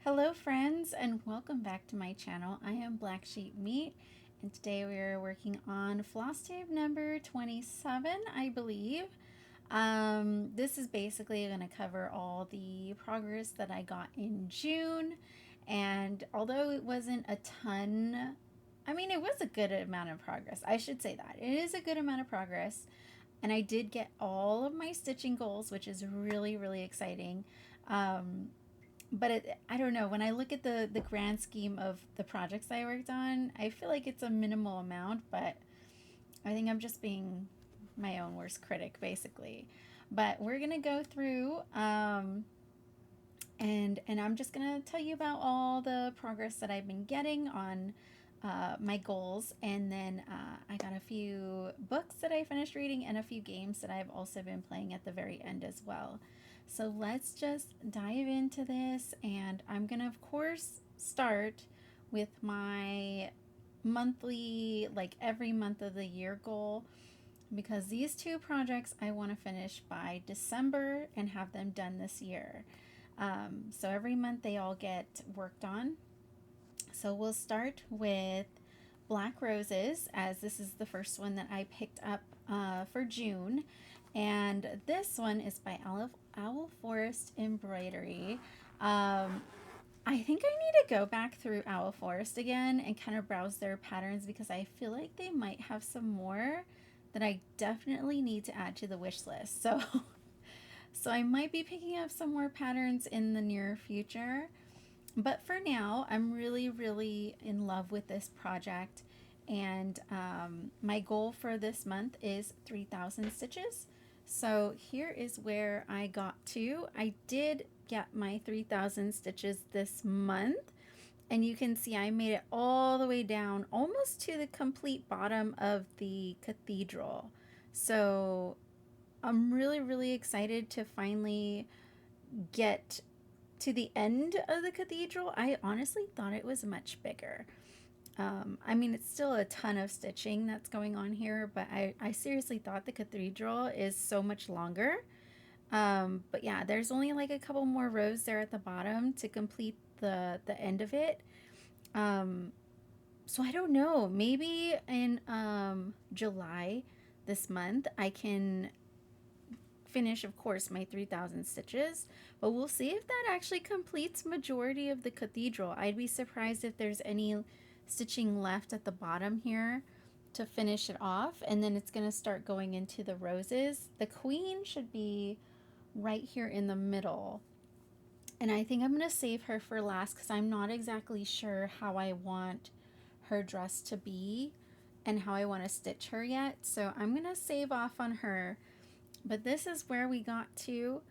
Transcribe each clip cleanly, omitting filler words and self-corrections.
Hello friends and welcome back to my channel. I am Black Sheep Meat and today we are working on Flosstube number 27, I believe. This is basically going to cover all the progress that I got in June, and although it wasn't a ton, it was a good amount of progress. I should say that. It is a good amount of progress and I did get all of my stitching goals, which is really, really exciting. Um, but I don't know, when I look at the grand scheme of the projects I worked on, I feel like it's a minimal amount, but I think I'm just being my own worst critic basically. But we're gonna go through and I'm just gonna tell you about all the progress that I've been getting on my goals, and then I got a few books that I finished reading and a few games that I've also been playing at the very end as well. So let's just dive into this, and I'm gonna of course start with my monthly, like every month of the year goal, because these two projects I want to finish by December and have them done this year. So every month they all get worked on. So we'll start with Black Roses, as this is the first one that I picked up for June. And this one is by Owl Forest Embroidery. I think I need to go back through Owl Forest again and kind of browse their patterns, because I feel like they might have some more that I definitely need to add to the wish list. So I might be picking up some more patterns in the near future. But for now, I'm really, really in love with this project. And my goal for this month is 3,000 stitches. So here is where I got to. I did get my 3,000 stitches this month. And you can see I made it all the way down almost to the complete bottom of the cathedral. So I'm really, really excited to finally get to the end of the cathedral. I honestly thought it was much bigger. It's still a ton of stitching that's going on here, but I seriously thought the cathedral is so much longer. But yeah, there's only like a couple more rows there at the bottom to complete the end of it. So I don't know, maybe in July this month I can finish, of course, my 3,000 stitches, but we'll see if that actually completes majority of the cathedral. I'd be surprised if there's any stitching left at the bottom here to finish it off, and then it's going to start going into the roses. The queen should be right here in the middle, and I think I'm going to save her for last because I'm not exactly sure how I want her dress to be and how I want to stitch her yet, so I'm going to save off on her. But this is where we got to.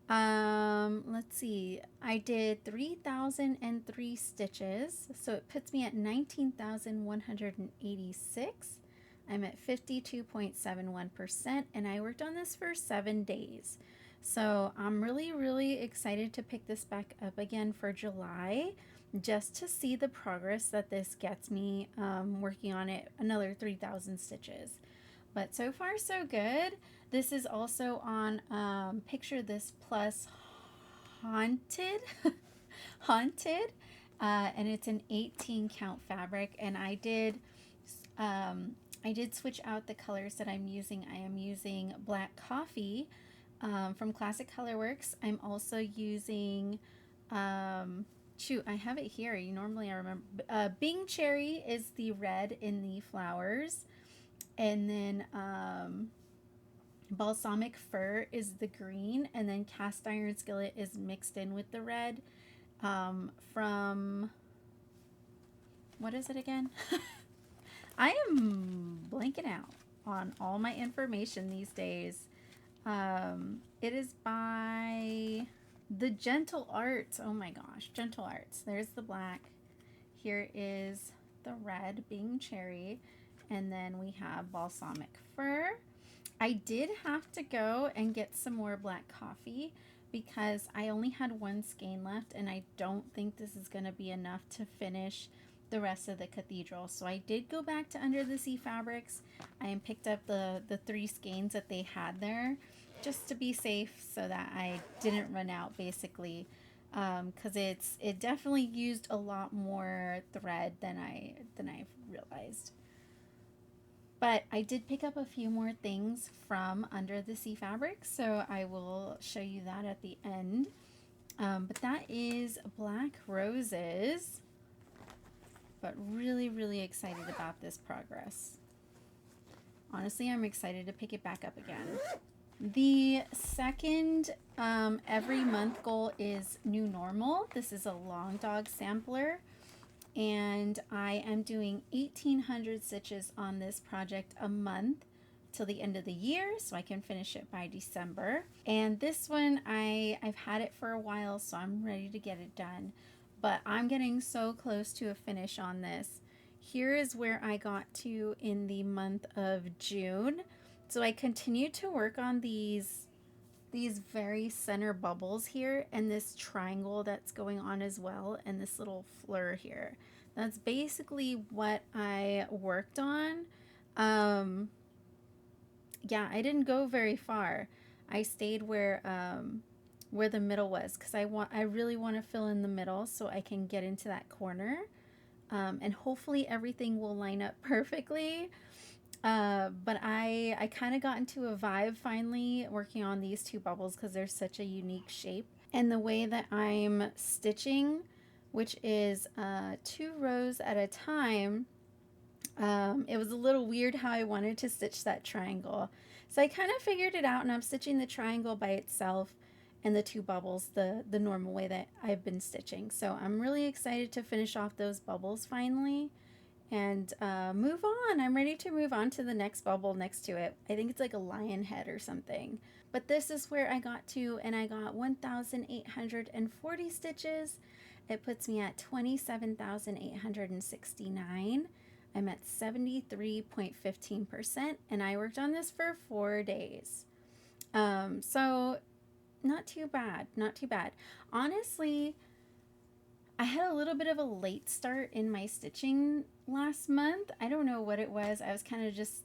Let's see. I did 3,003 stitches, so it puts me at 19,186. I'm at 52.71%, and I worked on this for 7 days. So I'm really, really excited to pick this back up again for July, just to see the progress that this gets me working on it another 3,000 stitches. But so far so good. This is also on Picture This Plus Haunted. Haunted. And it's an 18 count fabric. And I did switch out the colors that I'm using. I am using Black Coffee from Classic Colorworks. I'm also using shoot, I have it here. Normally I remember. Bing Cherry is the red in the flowers. And then Balsamic Fir is the green, and then Cast Iron Skillet is mixed in with the red from, what is it again? I am blanking out on all my information these days. It is by the Gentle Arts. Oh my gosh, Gentle Arts. There's the black. Here is the red, Bing Cherry. And then we have Balsamic Fir. I did have to go and get some more Black Coffee because I only had one skein left, and I don't think this is going to be enough to finish the rest of the cathedral. So I did go back to Under the Sea Fabrics and picked up the 3 skeins that they had there, just to be safe so that I didn't run out basically. because it definitely used a lot more thread than I've realized. But I did pick up a few more things from Under the Sea Fabric, so I will show you that at the end. But that is Black Roses. But really, really excited about this progress. Honestly, I'm excited to pick it back up again. The second every month goal is New Normal. This is a long dog sampler, and I am doing 1,800 stitches on this project a month till the end of the year, so I can finish it by December. And this one, I've had it for a while, so I'm ready to get it done. But I'm getting so close to a finish on this. Here is where I got to in the month of June. So I continued to work on these very center bubbles here and this triangle that's going on as well, and this little fleur here. That's basically what I worked on. Yeah, I didn't go very far. I stayed where the middle was, because I really want to fill in the middle so I can get into that corner, and hopefully everything will line up perfectly. But I kind of got into a vibe finally working on these two bubbles because they're such a unique shape. And the way that I'm stitching, which is 2 rows at a time, it was a little weird how I wanted to stitch that triangle. So I kind of figured it out, and I'm stitching the triangle by itself and the 2 bubbles the normal way that I've been stitching. So I'm really excited to finish off those bubbles finally and move on. I'm ready to move on to the next bubble next to it. I think it's like a lion head or something. But this is where I got to, and I got 1,840 stitches. It puts me at 27,869. I'm at 73.15%, and I worked on this for 4 days. So not too bad, not too bad. Honestly, I had a little bit of a late start in my stitching last month. I don't know what it was. I was kind of just,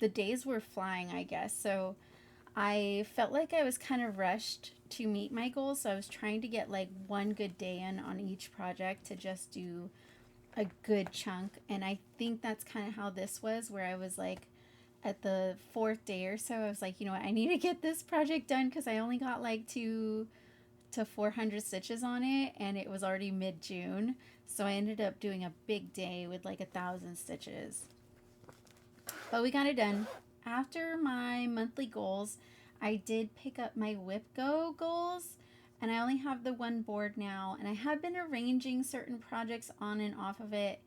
the days were flying, I guess. So I felt like I was kind of rushed to meet my goals. So I was trying to get like one good day in on each project to just do a good chunk. And I think that's kind of how this was, where I was like at the 4th day or so, I was like, you know what, I need to get this project done because I only got like 2 to 400 stitches on it, and it was already mid-June, so I ended up doing a big day with like 1,000 stitches. But we got it done. After my monthly goals, I did pick up my Whip Go goals, and I only have the 1 board now, and I have been arranging certain projects on and off of it,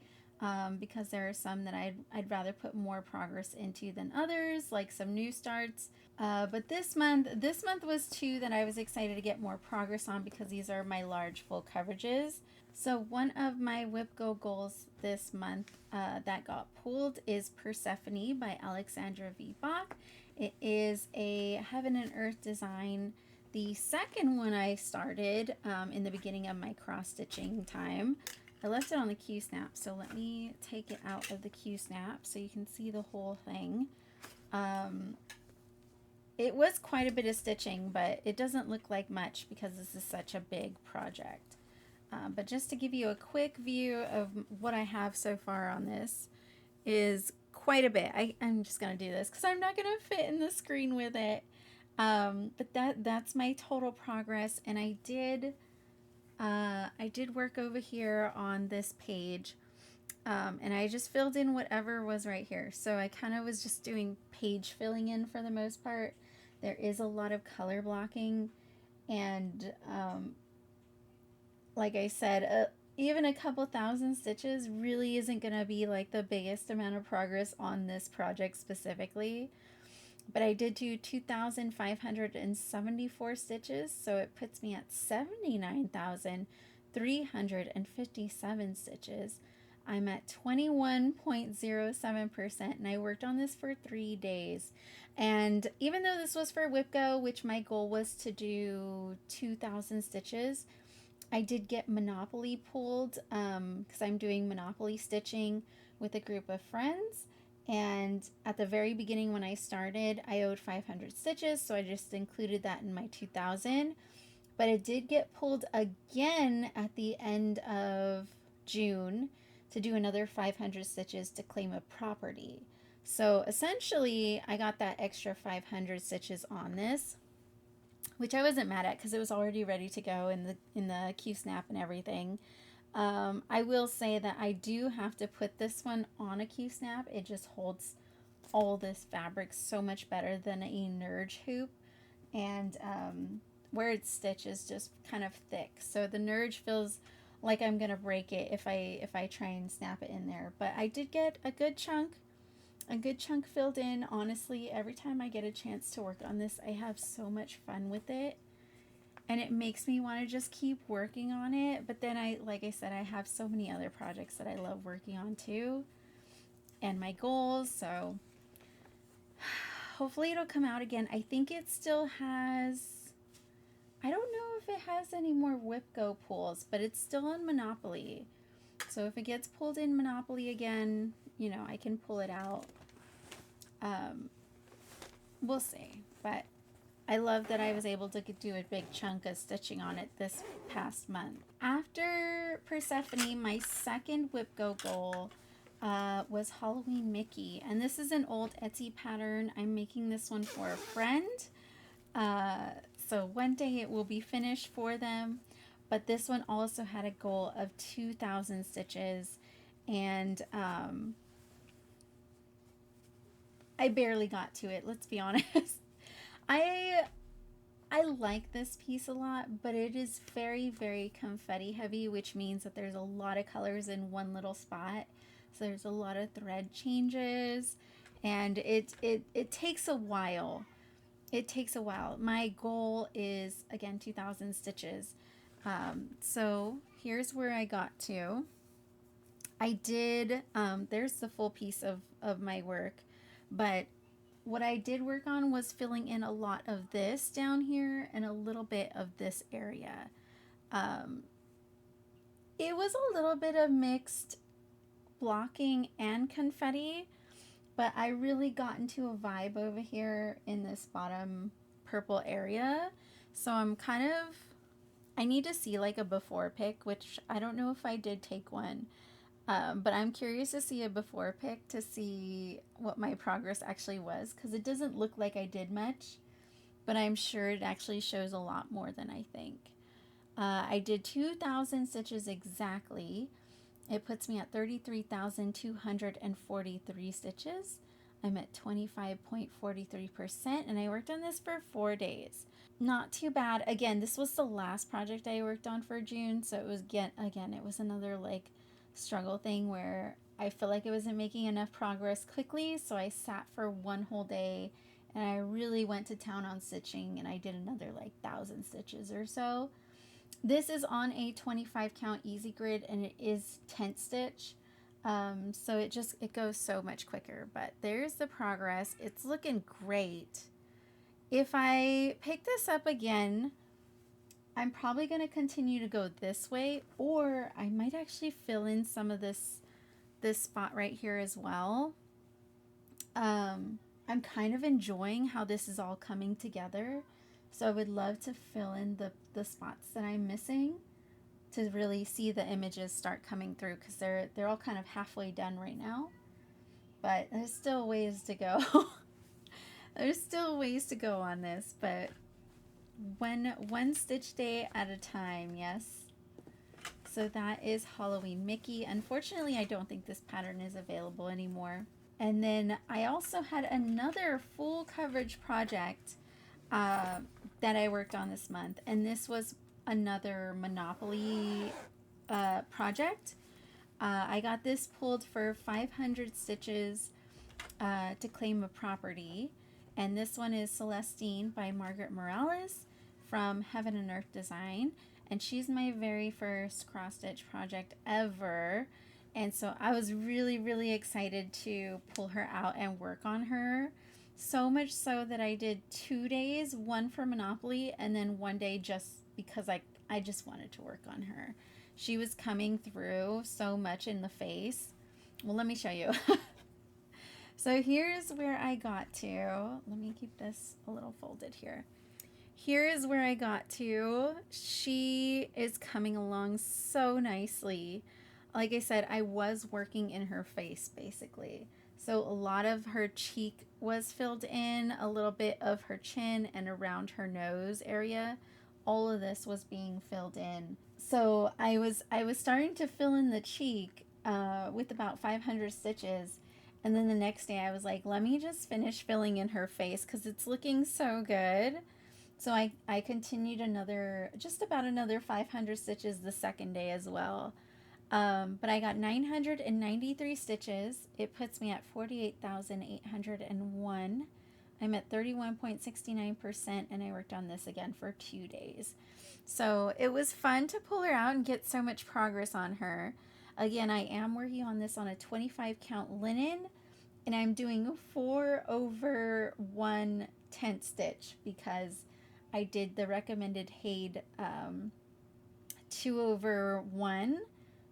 because there are some that I'd rather put more progress into than others, like some new starts. But this month was 2 that I was excited to get more progress on because these are my large full coverages. So one of my Whip Go goals this month that got pulled is Persephone by Alexandra V. Bach. It is a Heaven and Earth design. The second one I started in the beginning of my cross stitching time. I left it on the Q-snap, so let me take it out of the Q-snap so you can see the whole thing. It was quite a bit of stitching, but it doesn't look like much because this is such a big project. But just to give you a quick view of what I have so far on this is quite a bit. I'm just going to do this because I'm not going to fit in the screen with it. But that's my total progress, and I did work over here on this page, and I just filled in whatever was right here. So I kind of was just doing page filling in for the most part. There is a lot of color blocking, and like I said, even a couple thousand stitches really isn't going to be like the biggest amount of progress on this project specifically. But I did do 2,574 stitches, so it puts me at 79,357 stitches. I'm at 21.07%, and I worked on this for 3 days. And even though this was for Whip Go, which my goal was to do 2,000 stitches, I did get Monopoly pulled because I'm doing Monopoly stitching with a group of friends. And at the very beginning when I started, I owed 500 stitches, so I just included that in my 2,000. but it did get pulled again at the end of June to do another 500 stitches to claim a property. So essentially, I got that extra 500 stitches on this, which I wasn't mad at because it was already ready to go in the Q snap and everything. I will say that I do have to put this one on a Q snap. It just holds all this fabric so much better than a Nerge hoop, and where it's stitched is just kind of thick, so the Nerge feels like I'm gonna break it if I try and snap it in there. But I did get a good chunk filled in. Honestly, every time I get a chance to work on this, I have so much fun with it, and it makes me want to just keep working on it. But then like I said, I have so many other projects that I love working on too, and my goals, so hopefully it'll come out again. I think it still has, I don't know if it has any more Whip Go pulls, but it's still on Monopoly. So if it gets pulled in Monopoly again, you know, I can pull it out. We'll see. But I love that I was able to do a big chunk of stitching on it this past month. After Persephone, my second Whip Go goal was Halloween Mickey. And this is an old Etsy pattern. I'm making this one for a friend. So one day it will be finished for them. But this one also had a goal of 2,000 stitches. And I barely got to it, let's be honest. I like this piece a lot, but it is very, very confetti heavy, which means that there's a lot of colors in one little spot. So there's a lot of thread changes, and it takes a while. It takes a while. My goal is, again, 2,000 stitches. So here's where I got to. I did, there's the full piece of my work, but what I did work on was filling in a lot of this down here and a little bit of this area. It was a little bit of mixed blocking and confetti, but I really got into a vibe over here in this bottom purple area. So I'm kind of, I need to see like a before pic, which I don't know if I did take one. But I'm curious to see a before pic to see what my progress actually was, because it doesn't look like I did much, but I'm sure it actually shows a lot more than I think. I did 2,000 stitches exactly. It puts me at 33,243 stitches. I'm at 25.43%, and I worked on this for 4 days. Not too bad. Again, this was the last project I worked on for June, so it was again it was another like struggle thing where I feel like I wasn't making enough progress quickly, so I sat for one whole day and I really went to town on stitching, and I did another like 1,000 stitches or so. This is on a 25 count easy grid, and it is tent stitch, so it goes so much quicker. But there's the progress. It's looking great. If I pick this up again, I'm probably going to continue to go this way, or I might actually fill in some of this spot right here as well. I'm kind of enjoying how this is all coming together, so I would love to fill in the spots that I'm missing to really see the images start coming through, because they're all kind of halfway done right now, but there's still ways to go. There's still ways to go on this, but one stitch day at a time, yes. So that is Halloween Mickey. Unfortunately, I don't think this pattern is available anymore. And then I also had another full coverage project that I worked on this month, and this was another Monopoly project. I got this pulled for 500 stitches to claim a property. And this one is Celestine by Margaret Morales from Heaven and Earth Design. And she's my very first cross stitch project ever. And so I was really, really excited to pull her out and work on her. So much so that I did 2 days, one for Monopoly, and then one day just because I just wanted to work on her. She was coming through so much in the face. Well, let me show you. So here's where I got to. Let me keep this a little folded here. here's where I got to. She is coming along so nicely. Like I said, I was working in her face basically. So a lot of her cheek was filled in, a little bit of her chin and around her nose area. All of this was being filled in. So I was starting to fill in the cheek with about 500 stitches. And then the next day I was like, let me just finish filling in her face because it's looking so good. So I continued just about another 500 stitches the second day as well. But I got 993 stitches. It puts me at 48,801. I'm at 31.69%, and I worked on this again for 2 days. So it was fun to pull her out and get so much progress on her. Again, I am working on this on a 25 count linen, and I'm doing 4/1 tent stitch because I did the recommended Haid 2/1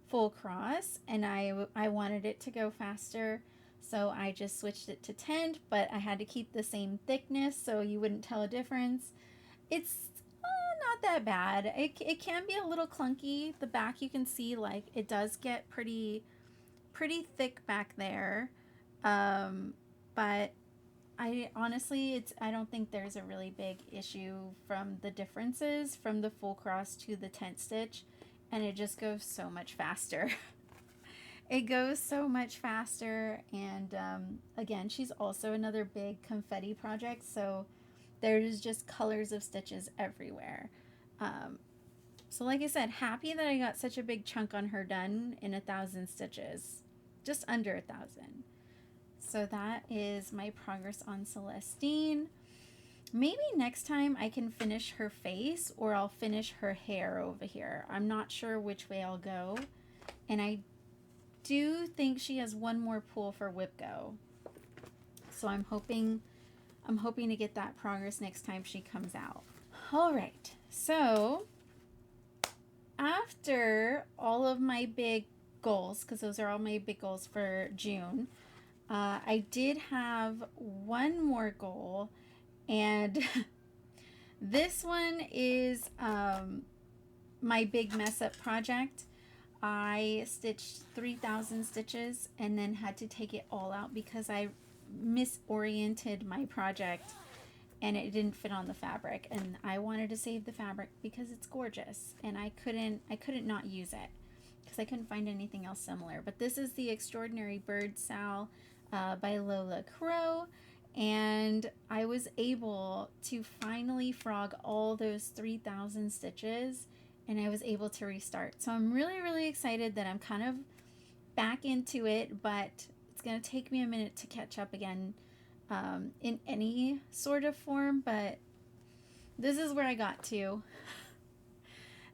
full cross, and I wanted it to go faster, so I just switched it to tent, but I had to keep the same thickness so you wouldn't tell a difference. It's not that bad. It can be a little clunky. The back, you can see like it does get pretty thick back there, but I honestly, I don't think there's a really big issue from the differences from the full cross to the tent stitch, and it just goes so much faster. It goes so much faster, and again, she's also another big confetti project, so there's just colors of stitches everywhere. So like I said, happy that I got such a big chunk on her done in 1,000 stitches, just under 1,000. So that is my progress on Celestine. Maybe next time I can finish her face, or I'll finish her hair over here. I'm not sure which way I'll go. And I do think she has one more pull for Whip Go. So I'm hoping to get that progress next time she comes out. All right. So after all of my big goals, because those are all my big goals for June, I did have one more goal, and this one is my big mess up project. I stitched 3,000 stitches and then had to take it all out because I misoriented my project and it didn't fit on the fabric, and I wanted to save the fabric because it's gorgeous, and I couldn't not use it because I couldn't find anything else similar. But this is the Extraordinary Bird Sal by Lola Crow, and I was able to finally frog all those 3,000 stitches, and I was able to restart. So I'm really excited that I'm kind of back into it, but it's going to take me a minute to catch up again in any sort of form, but this is where I got to.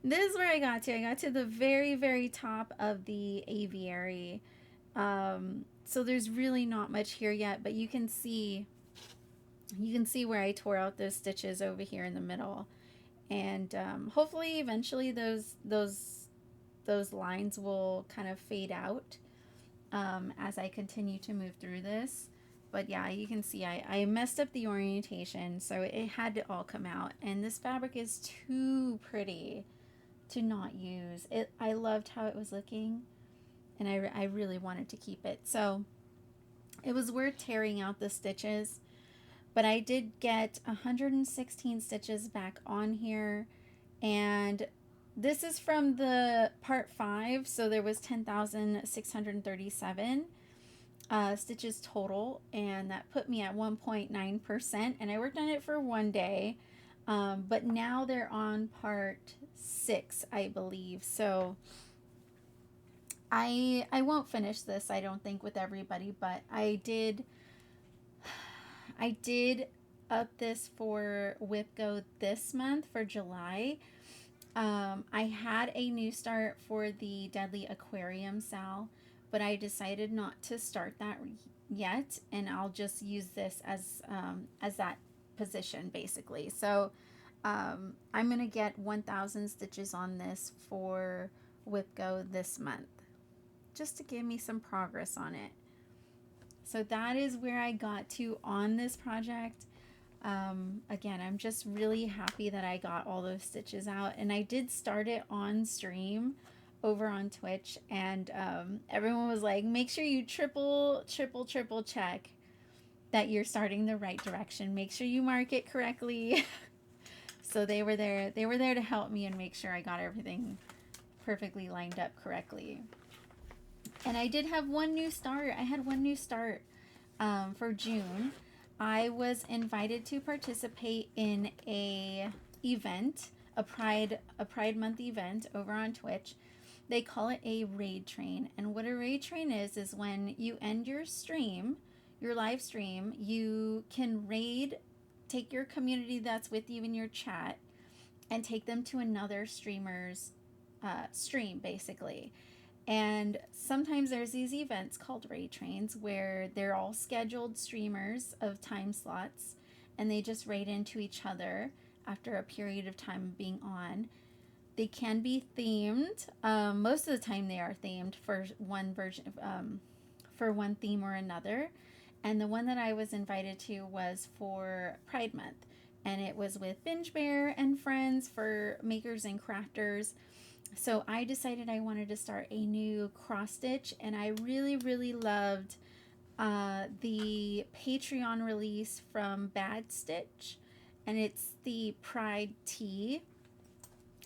This is where I got to. I got to the very top of the aviary. So there's really not much here yet, but you can see where I tore out those stitches over here in the middle, and hopefully eventually those lines will kind of fade out as I continue to move through this. But yeah, you can see I messed up the orientation, so it had to all come out, and this fabric is too pretty to not use. I loved how it was looking, and I really wanted to keep it. So it was worth tearing out the stitches, but I did get 116 stitches back on here, and this is from the part 5, so there was 10,637 stitches total, and that put me at 1.9%, and I worked on it for 1 day, but now they're on part 6, I believe. So I won't finish this, I don't think, with everybody, but I did up this for Whip Go this month for July. I had a new start for the Deadly Aquarium Sal, but I decided not to start that yet, and I'll just use this as that position basically. So I'm gonna get 1,000 stitches on this for Whip Go this month, just to give me some progress on it. So that is where I got to on this project. Again, I'm just really happy that I got all those stitches out, and I did start it on stream over on Twitch, and everyone was like, make sure you triple check that you're starting the right direction. Make sure you mark it correctly. So they were there. They were there to help me and make sure I got everything perfectly lined up correctly. And I did have one new start. I had one new start for June. I was invited to participate in a event, a Pride Month event over on Twitch. They call it a raid train. And what a raid train is when you end your stream, your live stream, you can raid, take your community that's with you in your chat, and take them to another streamer's stream, basically. And sometimes there's these events called raid trains where they're all scheduled streamers of time slots, and they just raid into each other after a period of time of being on. They can be themed. Most of the time they are themed for one version, for one theme or another. And the one that I was invited to was for Pride Month. And it was with Binge Bear and friends for makers and crafters. So I decided I wanted to start a new cross stitch, and I really, really loved the Patreon release from Bad Stitch, and it's the Pride Tee.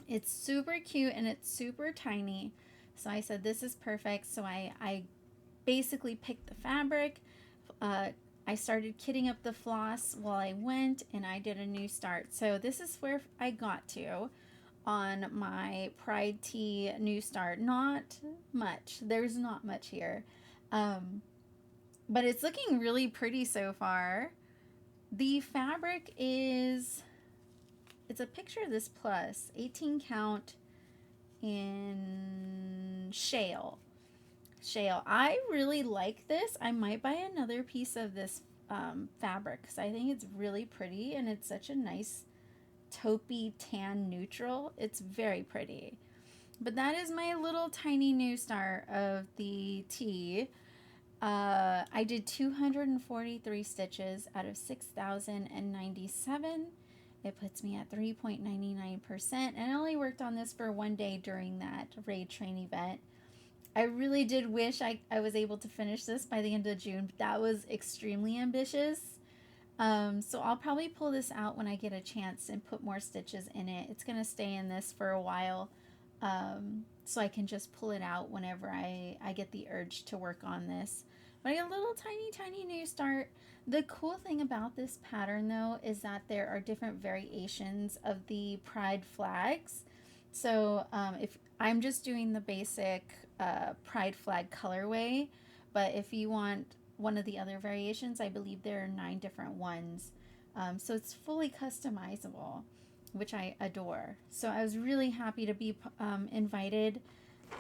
It's super cute and it's super tiny. So I said, this is perfect. So I basically picked the fabric. I started kitting up the floss while I went, and I did a new start. So this is where I got to on my Pride Tee new start. Not much. There's not much here. But it's looking really pretty so far. The fabric is, it's a picture of this plus 18 count in shale. I really like this. I might buy another piece of this fabric because I think it's really pretty, and it's such a nice taupey tan neutral. It's very pretty. But that is my little tiny new start of the tee. I did 243 stitches out of 6,097. It puts me at 3.99%, and I only worked on this for one day during that raid train event. I really did wish I was able to finish this by the end of June, but that was extremely ambitious. So I'll probably pull this out when I get a chance and put more stitches in it. It's going to stay in this for a while, so I can just pull it out whenever I get the urge to work on this. But I got a little tiny new start. The cool thing about this pattern, though, is that there are different variations of the Pride flags. So if I'm just doing the basic Pride flag colorway, but if you want one of the other variations, I believe there are 9 different ones. So it's fully customizable, which I adore. So I was really happy to be invited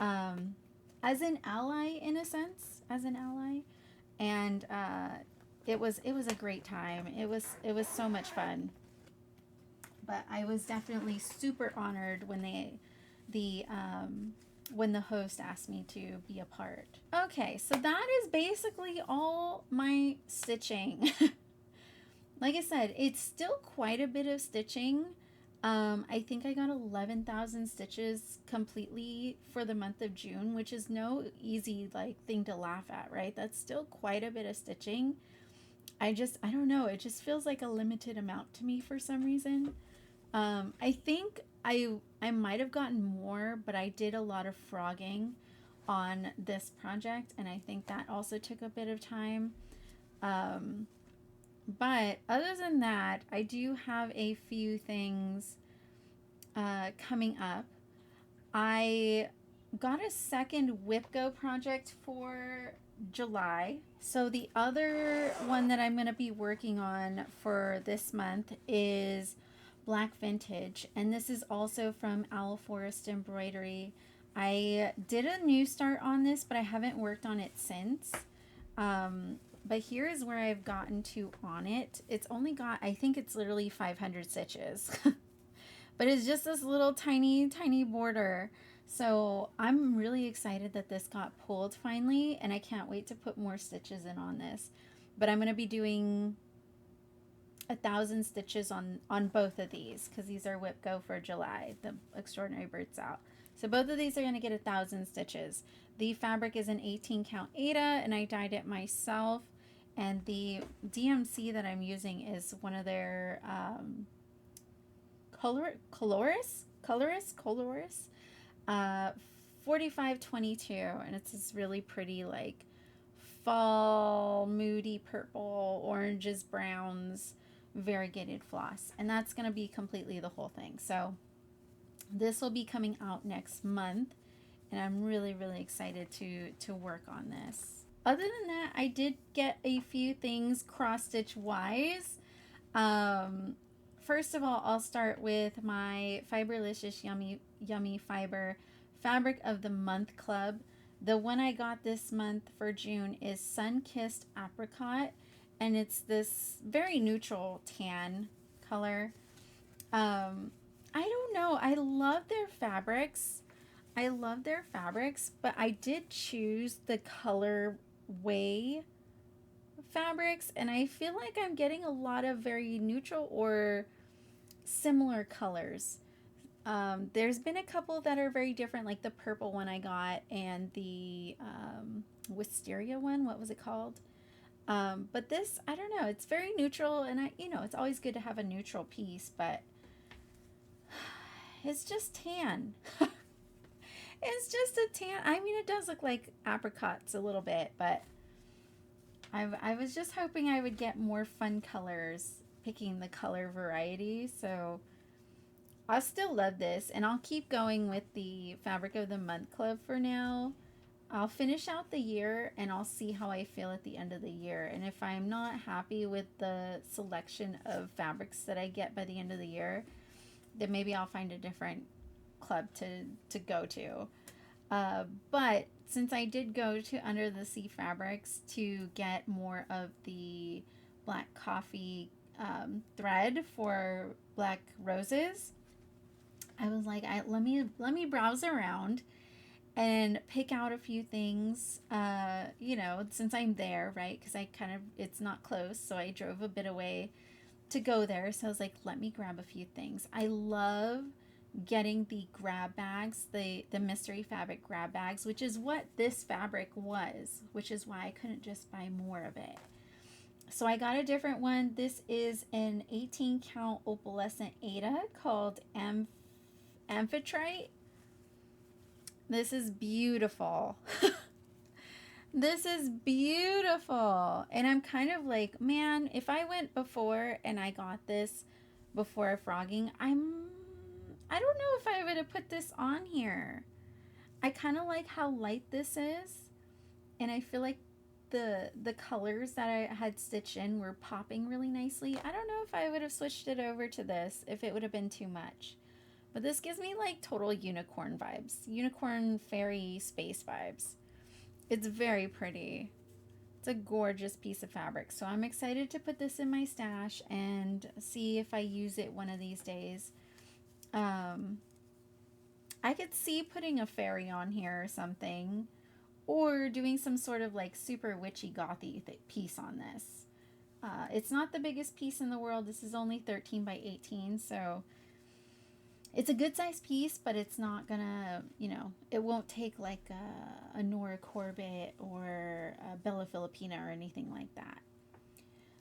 as an ally, in a sense, and it was a great time. It was so much fun. But I was definitely super honored when the host asked me to be a part. Okay, so that is basically all my stitching. Like I said, it's still quite a bit of stitching. I think I got 11,000 stitches completely for the month of June, which is no easy thing to laugh at, right? That's still quite a bit of stitching. I don't know, it just feels like a limited amount to me for some reason. I think I might have gotten more, but I did a lot of frogging on this project, and I think that also took a bit of time. But other than that, I do have a few things coming up. I got a second WhipGo project for July. So the other one that I'm going to be working on for this month is Black Vintage, and this is also from Owl Forest Embroidery. I did a new start on this, but I haven't worked on it since. But here is where I've gotten to on it. It's only got, I think it's literally 500 stitches. But it's just this little tiny border. So I'm really excited that this got pulled finally, and I can't wait to put more stitches in on this. But I'm going to be doing 1,000 stitches on both of these, because these are Whip Go for July, the Extraordinary Birds Out. So both of these are going to get 1,000 stitches. The fabric is an 18 count Aida, and I dyed it myself. And the DMC that I'm using is one of their Coloris, 4522, and it's this really pretty like fall moody purple, oranges, browns, variegated floss, and that's going to be completely the whole thing. So this will be coming out next month, and I'm really excited to work on this. Other than that, I did get a few things cross stitch wise. First of all, I'll start with my Fiberlicious Yummy Fiber Fabric of the Month Club. The one I got this month for June is Sun-Kissed Apricot, and it's this very neutral tan color. I don't know. I love their fabrics. But I did choose the colorway fabrics, and I feel like I'm getting a lot of very neutral or similar colors. There's been a couple that are very different, like the purple one I got and the wisteria one. What was it called? But this, I don't know. It's very neutral, and it's always good to have a neutral piece, but it's just tan. It's just a tan. I mean, it does look like apricots a little bit, but I was just hoping I would get more fun colors, picking the color variety. So I still love this, and I'll keep going with the Fabric of the Month Club for now. I'll finish out the year, and I'll see how I feel at the end of the year. And if I'm not happy with the selection of fabrics that I get by the end of the year, then maybe I'll find a different club to go to. But since I did go to Under the Sea Fabrics to get more of the black coffee thread for black roses, I was like, let me browse around and pick out a few things, since I'm there, right? Because it's not close, so I drove a bit away to go there. So I was like, let me grab a few things. I love getting the grab bags, the mystery fabric grab bags, which is what this fabric was, which is why I couldn't just buy more of it. So I got a different one. This is an 18 count opalescent Aida called Amphitrite. This is beautiful. This is beautiful. And I'm kind of like, man, if I went before and I got this before frogging, I don't know if I would have put this on here. I kind of like how light this is, and I feel like the colors that I had stitched in were popping really nicely. I don't know if I would have switched it over to this if it would have been too much. But this gives me like total unicorn vibes. Unicorn fairy space vibes. It's very pretty. It's a gorgeous piece of fabric. So I'm excited to put this in my stash and see if I use it one of these days. I could see putting a fairy on here or something, or doing some sort of like super witchy gothy piece on this. It's not the biggest piece in the world. This is only 13 by 18, so it's a good size piece, but it's not gonna, it won't take like a Nora Corbett or a Bella Filipina or anything like that.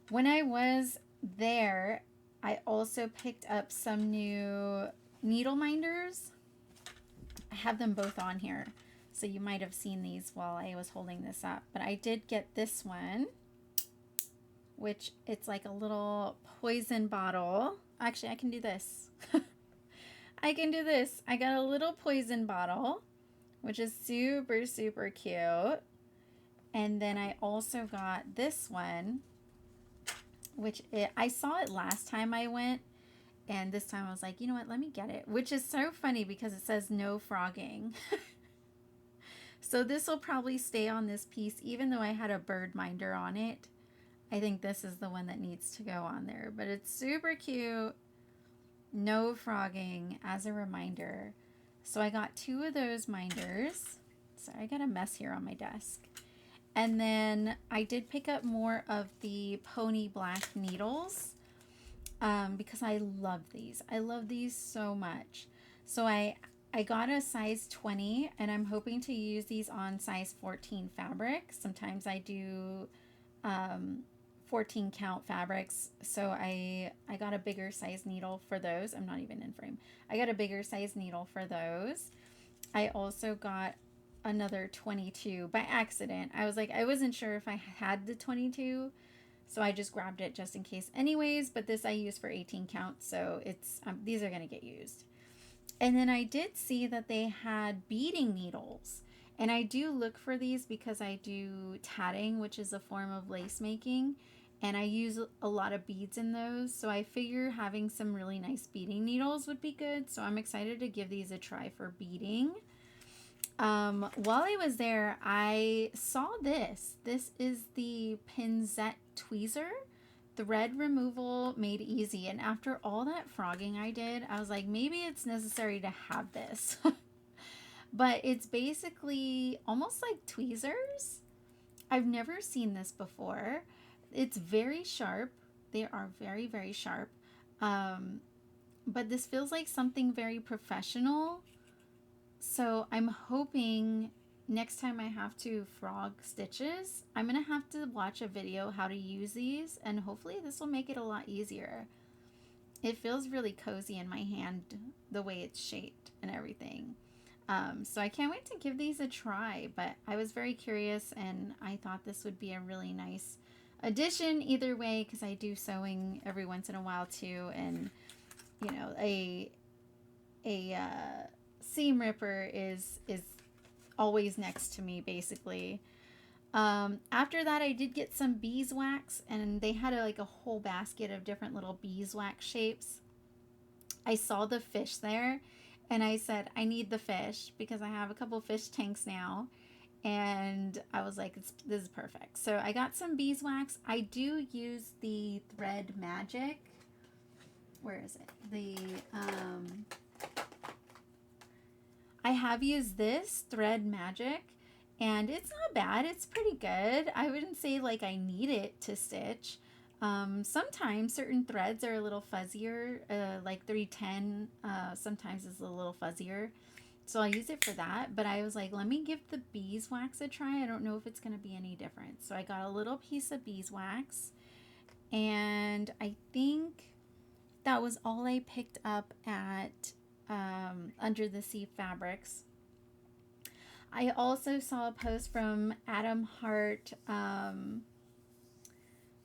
When I was there, I also picked up some new needle minders. I have them both on here, so you might have seen these while I was holding this up. But I did get this one, which it's like a little poison bottle. Actually, I can do this. I can do this. I got a little poison bottle, which is super, super cute. And then I also got this one, which I saw it last time I went. And this time I was like, you know what, let me get it. Which is so funny because it says no frogging. So this will probably stay on this piece, even though I had a bird minder on it. I think this is the one that needs to go on there. But it's super cute. No frogging as a reminder. So I got 2 of those minders. Sorry, I got a mess here on my desk. And then I did pick up more of the pony black needles. because I love these. I love these so much. So I got a size 20 and I'm hoping to use these on size 14 fabric. Sometimes I do 14 count fabrics. So I got a bigger size needle for those. I'm not even in frame. I got a bigger size needle for those. I also got another 22 by accident. I was like, I wasn't sure if I had the 22, so I just grabbed it just in case anyways, but this I use for 18 count, so it's these are going to get used. And then I did see that they had beading needles, and I do look for these because I do tatting, which is a form of lace making, and I use a lot of beads in those, so I figure having some really nice beading needles would be good. So I'm excited to give these a try for beading. While I was there, I saw this. This is the Pinzette Tweezer, thread removal made easy. And after all that frogging I did, I was like, maybe it's necessary to have this. But it's basically almost like tweezers. I've never seen this before. It's very sharp. They are very, very sharp. But this feels like something very professional. So I'm hoping next time I have to frog stitches, I'm going to have to watch a video how to use these, and hopefully this will make it a lot easier. It feels really cozy in my hand the way it's shaped and everything. So I can't wait to give these a try, but I was very curious and I thought this would be a really nice addition either way, because I do sewing every once in a while too, and you know, a seam ripper is always next to me basically. After that, I did get some beeswax, and they had like a whole basket of different little beeswax shapes. I saw the fish there, and I said I need the fish because I have a couple fish tanks now, and I was like, this is perfect. So I got some beeswax. I do use the Thread Magic. Where is it? I have used this Thread Magic, and it's not bad. It's pretty good. I wouldn't say like I need it to stitch. Sometimes certain threads are a little fuzzier, like 310 sometimes is a little fuzzier. So I'll use it for that. But I was like, let me give the beeswax a try. I don't know if it's going to be any different. So I got a little piece of beeswax, and I think that was all I picked up at Under the Sea Fabrics. I also saw a post from Adam Hart.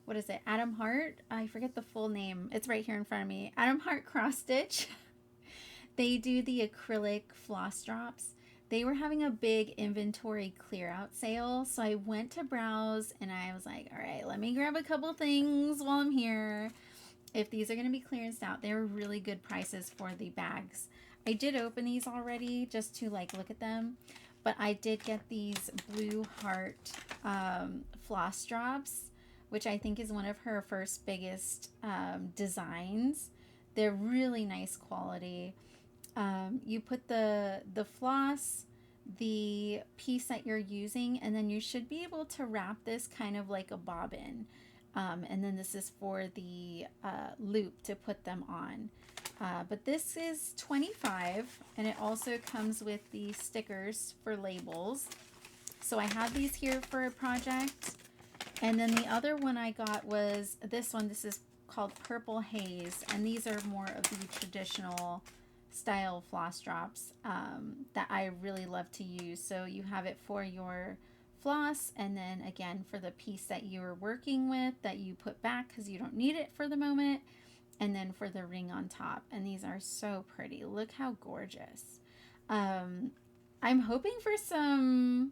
What is it? Adam Hart? I forget the full name. It's right here in front of me. Adam Hart Cross Stitch. They do the acrylic floss drops. They were having a big inventory clear out sale. So I went to browse and I was like, all right, let me grab a couple things while I'm here. If these are going to be clearanced out, they're really good prices for the bags. I did open these already just to like look at them, but I did get these Blue Heart floss drops, which I think is one of her first biggest designs. They're really nice quality. You put the floss, the piece that you're using, and then you should be able to wrap this kind of like a bobbin. And then this is for the loop to put them on. But this is $25, and it also comes with the stickers for labels. So I have these here for a project. And then the other one I got was this one. This is called Purple Haze, and these are more of the traditional style floss drops that I really love to use. So you have it for your floss, and then again for the piece that you're working with that you put back because you don't need it for the moment, and then for the ring on top. And these are so pretty. Look how gorgeous. I'm hoping for some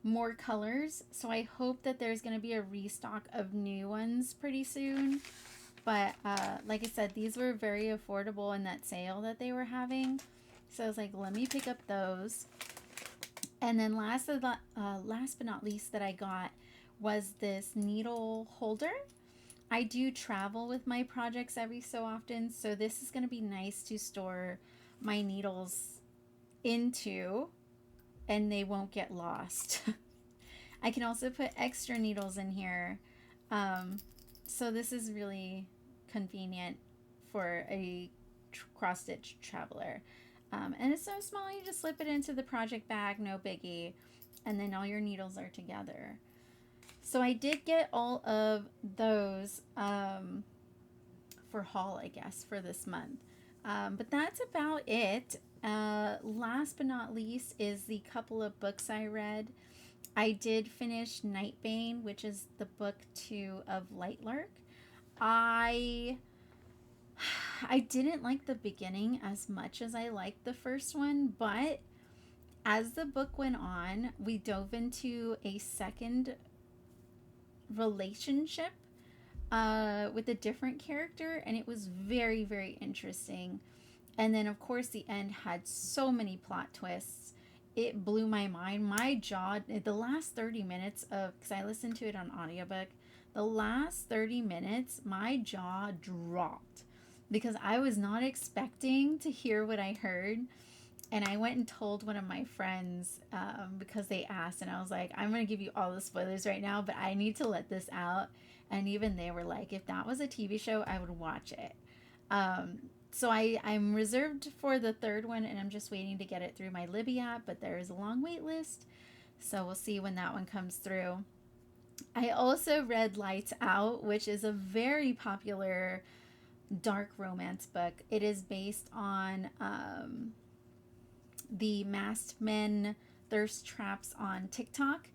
more colors, so I hope that there's going to be a restock of new ones pretty soon. But like I said, these were very affordable in that sale that they were having, so I was like, let me pick up those. And then last but not least that I got was this needle holder. I do travel with my projects every so often, so this is going to be nice to store my needles into, and they won't get lost. I can also put extra needles in here, so this is really convenient for a cross-stitch traveler. And it's so small, you just slip it into the project bag, no biggie, and then all your needles are together. So I did get all of those for haul, I guess, for this month. But that's about it. Last but not least is the couple of books I read. I did finish Nightbane, which is the book 2 of Lightlark. I I didn't like the beginning as much as I liked the first one, but as the book went on, we dove into a second relationship with a different character, and it was very, very interesting. And then, of course, the end had so many plot twists. It blew my mind. My jaw, the last 30 minutes of, because I listened to it on audiobook, the last 30 minutes, my jaw dropped because I was not expecting to hear what I heard. And I went and told one of my friends because they asked, and I was like, I'm going to give you all the spoilers right now, but I need to let this out. And even they were like, if that was a TV show, I would watch it. So I'm reserved for the third one, and I'm just waiting to get it through my Libby app, but there is a long wait list. So we'll see when that one comes through. I also read Lights Out, which is a very popular dark romance book. It is based on the masked men thirst traps on TikTok,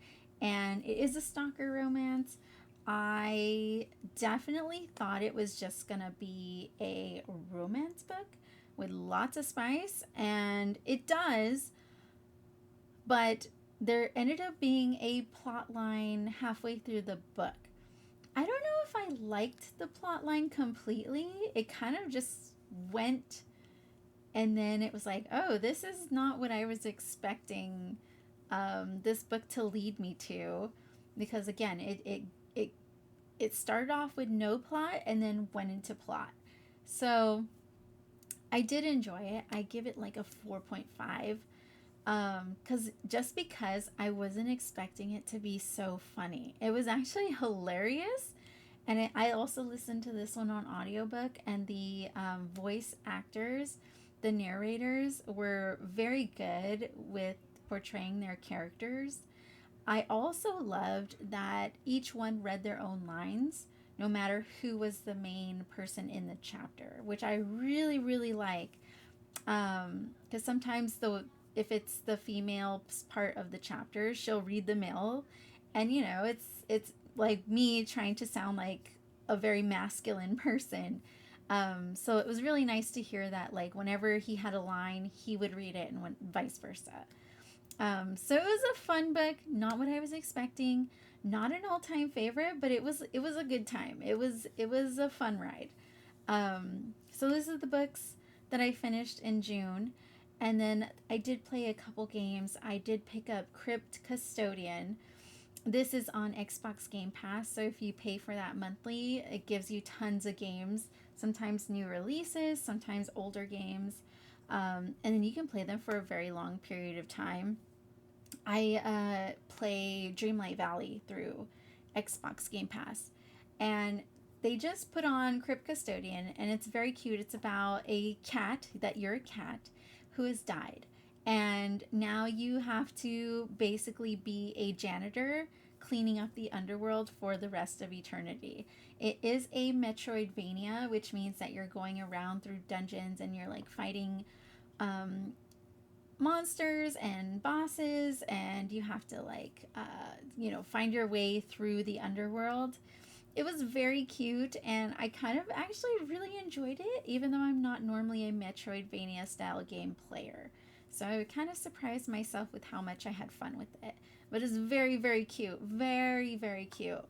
and it is a stalker romance. I definitely thought it was just gonna be a romance book with lots of spice, and it does, but there ended up being a plot line halfway through the book. I don't know if I liked the plot line completely. It kind of just went, and then it was like, oh, this is not what I was expecting this book to lead me to, because again, it started off with no plot and then went into plot. So I did enjoy it. I give it like a 4.5 because I wasn't expecting it to be so funny. It was actually hilarious. And I also listened to this one on audiobook, and the voice actors, the narrators, were very good with portraying their characters. I also loved that each one read their own lines, no matter who was the main person in the chapter, which I really, really like. Because sometimes if it's the female part of the chapter, she'll read the male, and it's like me trying to sound like a very masculine person. So it was really nice to hear that, like, whenever he had a line, he would read it, and vice versa. So it was a fun book, not what I was expecting, not an all-time favorite, but it was a good time. It was a fun ride. So these are the books that I finished in June, and then I did play a couple games. I did pick up Crypt Custodian. This is on Xbox Game Pass, so if you pay for that monthly, it gives you tons of games, sometimes new releases, sometimes older games, and then you can play them for a very long period of time. I play Dreamlight Valley through Xbox Game Pass, and they just put on Crypt Custodian, and it's very cute. It's about a cat, that you're a cat, who has died, and now you have to basically be a janitor cleaning up the underworld for the rest of eternity. It is a Metroidvania, which means that you're going around through dungeons and you're like fighting monsters and bosses, and you have to find your way through the underworld. It was very cute, and I kind of actually really enjoyed it, even though I'm not normally a Metroidvania style game player. So I kind of surprised myself with how much I had fun with it. But it's very, very cute. Very, very cute.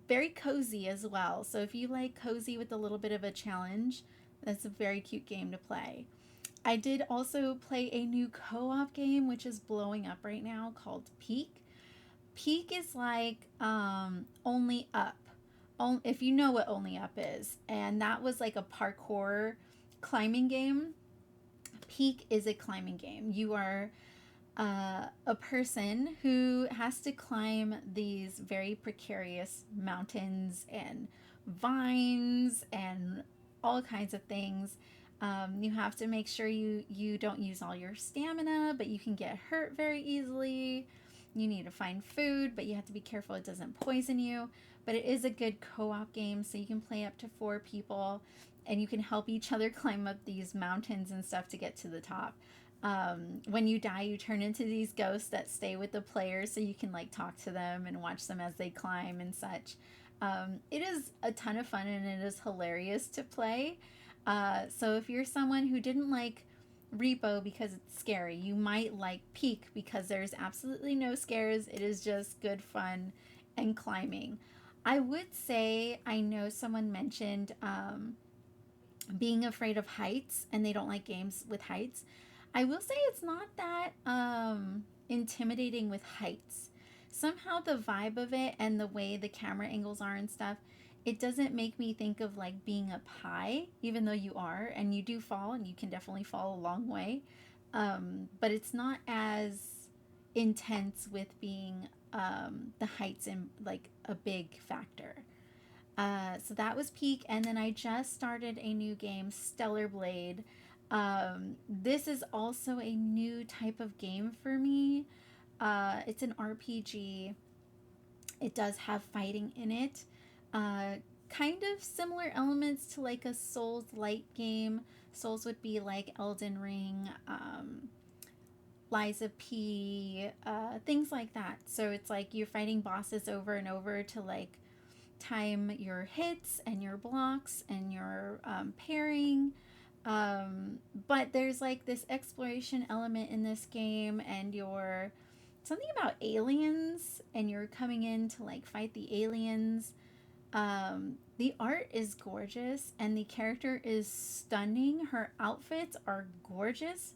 Very cozy as well. So if you like cozy with a little bit of a challenge, that's a very cute game to play. I did also play a new co-op game, which is blowing up right now, called Peak. Peak is like Only Up. If you know what Only Up is. And that was like a parkour climbing game. Peak is a climbing game. You are a person who has to climb these very precarious mountains and vines and all kinds of things. You have to make sure you don't use all your stamina, but you can get hurt very easily. You need to find food, but you have to be careful it doesn't poison you. But it is a good co-op game, so you can play up to 4 people, and you can help each other climb up these mountains and stuff to get to the top. When you die, you turn into these ghosts that stay with the players, so you can like talk to them and watch them as they climb and such. It is a ton of fun and it is hilarious to play. So if you're someone who didn't like Repo because it's scary, you might like Peak because there's absolutely no scares. It is just good fun and climbing. I would say I know someone mentioned being afraid of heights and they don't like games with heights. I will say it's not that intimidating with heights. Somehow the vibe of it and the way the camera angles are and stuff, it doesn't make me think of like being up high, even though you are, and you do fall, and you can definitely fall a long way. But it's not as intense with being the heights in like a big factor. So that was Peak, and then I just started a new game, Stellar Blade. This is also a new type of game for me. It's an RPG. It does have fighting in it. Uh, Kind of similar elements to like a Souls light game. Souls would be like Elden Ring, Lies of P, things like that. So it's like you're fighting bosses over and over to like time your hits and your blocks and your pairing. But there's like this exploration element in this game, and you're something about aliens, and you're coming in to like fight the aliens. The art is gorgeous, and the character is stunning. Her outfits are gorgeous.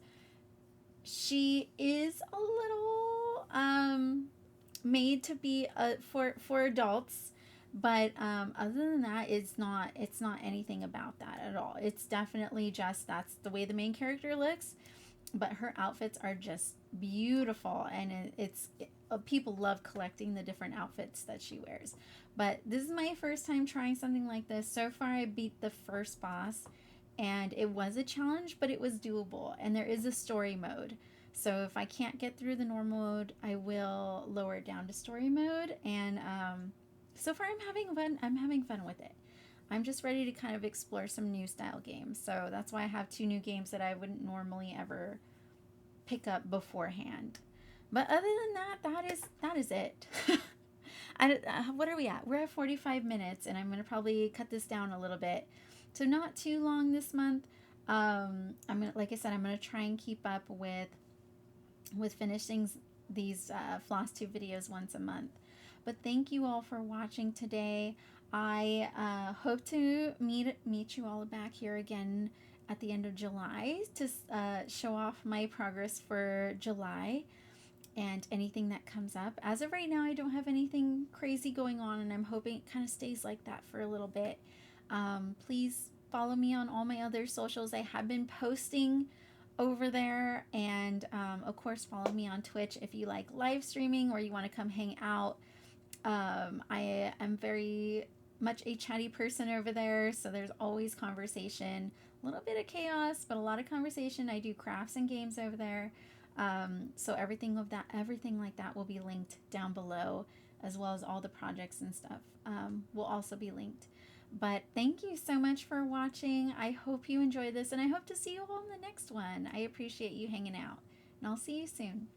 She is a little made to be for adults, but other than that, it's not anything about that at all. It's definitely just that's the way the main character looks, but her outfits are just beautiful, and people love collecting the different outfits that she wears. But this is my first time trying something like this. So far I beat the first boss, and it was a challenge, but it was doable, and there is a story mode. So if I can't get through the normal mode, I will lower it down to story mode. And so far I'm having fun with it. I'm just ready to kind of explore some new style games. So that's why I have 2 new games that I wouldn't normally ever pick up beforehand. But other than that, that is it. What are we at? We're at 45 minutes, and I'm gonna probably cut this down a little bit, so not too long this month. I'm gonna, like I said, I'm gonna try and keep up with finishing these Flosstube videos once a month. But thank you all for watching today. I hope to meet you all back here again at the end of July to show off my progress for July and anything that comes up. As of right now, I don't have anything crazy going on, and I'm hoping it kind of stays like that for a little bit. Please follow me on all my other socials. I have been posting over there, and of course follow me on Twitch if you like live streaming or you want to come hang out. I am very much a chatty person over there, so there's always conversation, a little bit of chaos, but a lot of conversation. I do crafts and games over there. So everything like that will be linked down below, as well as all the projects and stuff will also be linked. But thank you so much for watching. I hope you enjoyed this, and I hope to see you all in the next one. I appreciate you hanging out, and I'll see you soon.